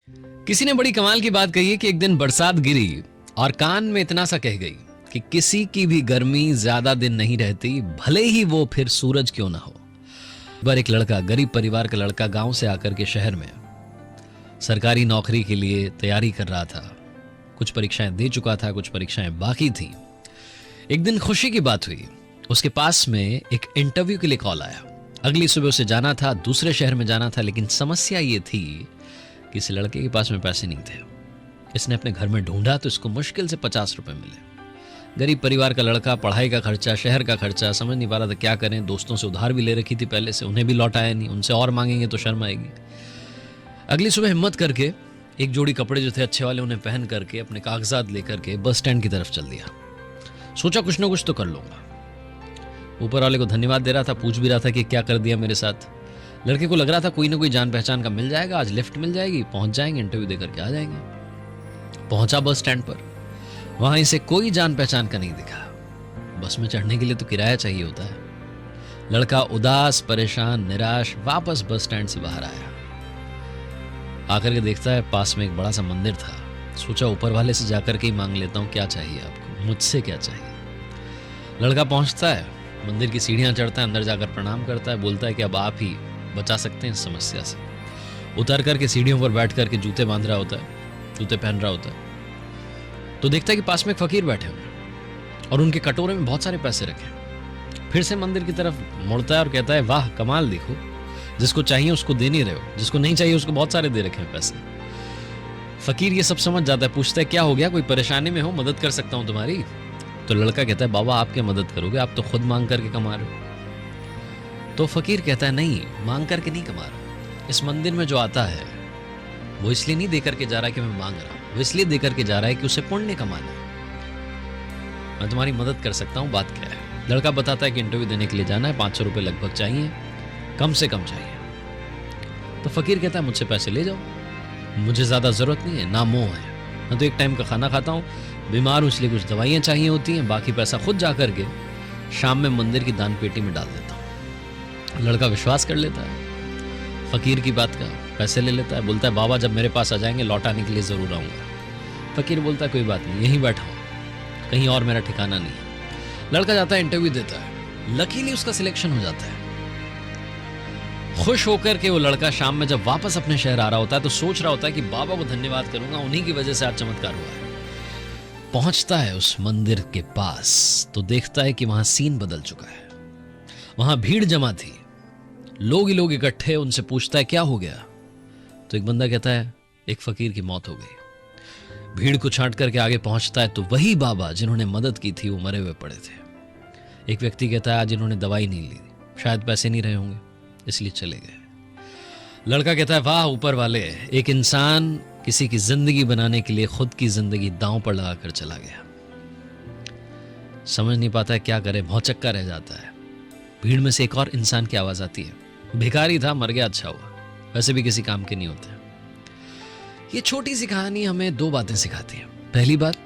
किसी ने बड़ी कमाल की बात कही है कि एक दिन बरसात गिरी और कान में इतना सा कह गई कि किसी की भी गर्मी ज्यादा दिन नहीं रहती, भले ही वो फिर सूरज क्यों ना हो। एक बार एक लड़का, गरीब परिवार का लड़का, गांव से आकर के शहर में सरकारी नौकरी के लिए तैयारी कर रहा था। कुछ परीक्षाएं दे चुका था, कुछ परीक्षाएं बाकी थी। एक दिन खुशी की बात हुई, उसके पास में एक इंटरव्यू के लिए कॉल आया। अगली सुबह उसे जाना था, दूसरे शहर में जाना था, लेकिन समस्या ये थी कि इस लड़के के पास में पैसे नहीं थे। इसने अपने घर में ढूंढा तो इसको मुश्किल से 50 रुपए मिले। गरीब परिवार का लड़का, पढ़ाई का खर्चा, शहर का खर्चा, समझ नहीं पा रहा था क्या करें। दोस्तों से उधार भी ले रखी थी पहले से, उन्हें भी लौटाया नहीं, उनसे और मांगेंगे तो शर्म आएगी। अगली सुबह हिम्मत करके एक जोड़ी कपड़े जो थे अच्छे वाले, उन्हें पहन करके अपने कागजात लेकर के बस स्टैंड की तरफ चल दिया। सोचा कुछ ना कुछ तो कर लूंगा। ऊपर वाले को धन्यवाद दे रहा था, पूछ भी रहा था कि क्या कर दिया मेरे साथ। लड़के को लग रहा था कोई ना कोई जान पहचान का मिल जाएगा, आज लिफ्ट मिल जाएगी, पहुंच जाएंगे, इंटरव्यू देकर के आ जाएंगे। पहुंचा बस स्टैंड पर, वहां इसे कोई जान पहचान का नहीं दिखा। बस में चढ़ने के लिए तो किराया चाहिए होता है। लड़का उदास, परेशान, निराश वापस बस स्टैंड से बाहर आया। आकर के देखता है पास में एक बड़ा सा मंदिर था। सोचा ऊपर वाले से जाकर के ही मांग लेता हूं, क्या चाहिए आपको, मुझसे क्या चाहिए। लड़का पहुंचता है, मंदिर की सीढ़ियां चढ़ता है, अंदर जाकर प्रणाम करता है, बोलता है कि अब आप ही बचा सकते हैं इस समस्या से। उतर करके सीढ़ियों पर बैठ करके जूते बांध रहा होता है, जूते पहन रहा होता है, तो देखता है कि पास में एक फकीर बैठे हुए और उनके कटोरे में बहुत सारे पैसे रखे। फिर से मंदिर की तरफ मुड़ता है और कहता है, वाह कमाल, देखो जिसको चाहिए उसको दे नहीं रहे हो, जिसको नहीं चाहिए उसको बहुत सारे दे रखे हैं पैसे। फकीर ये सब समझ जाता है, पूछता है क्या हो गया, कोई परेशानी में हो, मदद कर सकता हूं तुम्हारी। तो लड़का कहता है, बाबा आप क्या मदद करोगे, आप तो खुद मांग करके कमा रहे हो। तो फकीर कहता है, नहीं, मांग करके नहीं कमा रहा। इस मंदिर में जो आता है वो इसलिए नहीं देकर के जा रहा है कि मैं मांग रहा हूं, वो इसलिए देकर के जा रहा है कि उसे पुण्य कमाना है। मैं तुम्हारी मदद कर सकता हूं, बात क्या है। लड़का बताता है कि इंटरव्यू देने के लिए जाना है, 500 रुपये लगभग चाहिए, कम से कम चाहिए। तो फकीर कहता है, मुझसे पैसे ले जाओ, मुझे ज्यादा जरूरत नहीं है, ना मोह है, मैं तो एक टाइम का खाना खाता हूँ, बीमार हूं इसलिए कुछ दवाइयां चाहिए होती हैं, बाकी पैसा खुद जाकर के शाम में मंदिर की दान पेटी में डाल देता हूं। लड़का विश्वास कर लेता है फकीर की बात का, पैसे ले लेता है, बोलता है बाबा जब मेरे पास आ जाएंगे लौटाने के लिए जरूर आऊंगा। फकीर बोलता है कोई बात नहीं, यहीं बैठा हूं, कहीं और मेरा ठिकाना नहीं है। लड़का जाता है, इंटरव्यू देता है, लकीली उसका सिलेक्शन हो जाता है। खुश होकर के वो लड़का शाम में जब वापस अपने शहर आ रहा होता है तो सोच रहा होता है कि बाबा को धन्यवाद करूंगा, उन्हीं की वजह से आज चमत्कार हुआ है। पहुंचता है उस मंदिर के पास तो देखता है कि वहां सीन बदल चुका है। वहां भीड़ जमा थी, लोग ही लोग इकट्ठे। उनसे पूछता है क्या हो गया, तो एक बंदा कहता है एक फकीर की मौत हो गई। भीड़ को छांट करके आगे पहुंचता है तो वही बाबा जिन्होंने मदद की थी वो मरे हुए पड़े थे। एक व्यक्ति कहता है आज इन्होंने दवाई नहीं ली, शायद पैसे नहीं रहे होंगे इसलिए चले गए। लड़का कहता है वाह ऊपर वाले, एक इंसान किसी की जिंदगी बनाने के लिए खुद की जिंदगी दांव पर लगाकर चला गया। समझ नहीं पाता है क्या करे, भौचक्का रह जाता है। भीड़ में से एक और इंसान की आवाज आती है, भिखारी था, मर गया, अच्छा हुआ, वैसे भी किसी काम के नहीं होते। ये छोटी सी कहानी हमें 2 बातें सिखाती है। पहली बात,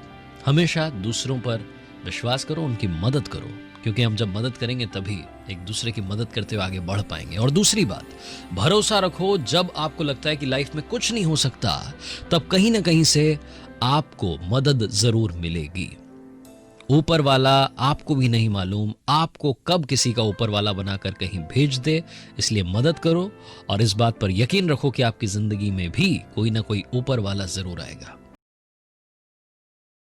हमेशा दूसरों पर विश्वास करो, उनकी मदद करो, क्योंकि हम जब मदद करेंगे तभी एक दूसरे की मदद करते हुए आगे बढ़ पाएंगे। और दूसरी बात, भरोसा रखो, जब आपको लगता है कि लाइफ में कुछ नहीं हो सकता तब कहीं ना कहीं से आपको मदद जरूर मिलेगी। ऊपर वाला आपको भी नहीं मालूम आपको कब किसी का ऊपर वाला बनाकर कहीं भेज दे, इसलिए मदद करो और इस बात पर यकीन रखो कि आपकी जिंदगी में भी कोई ना कोई ऊपर वाला जरूर आएगा।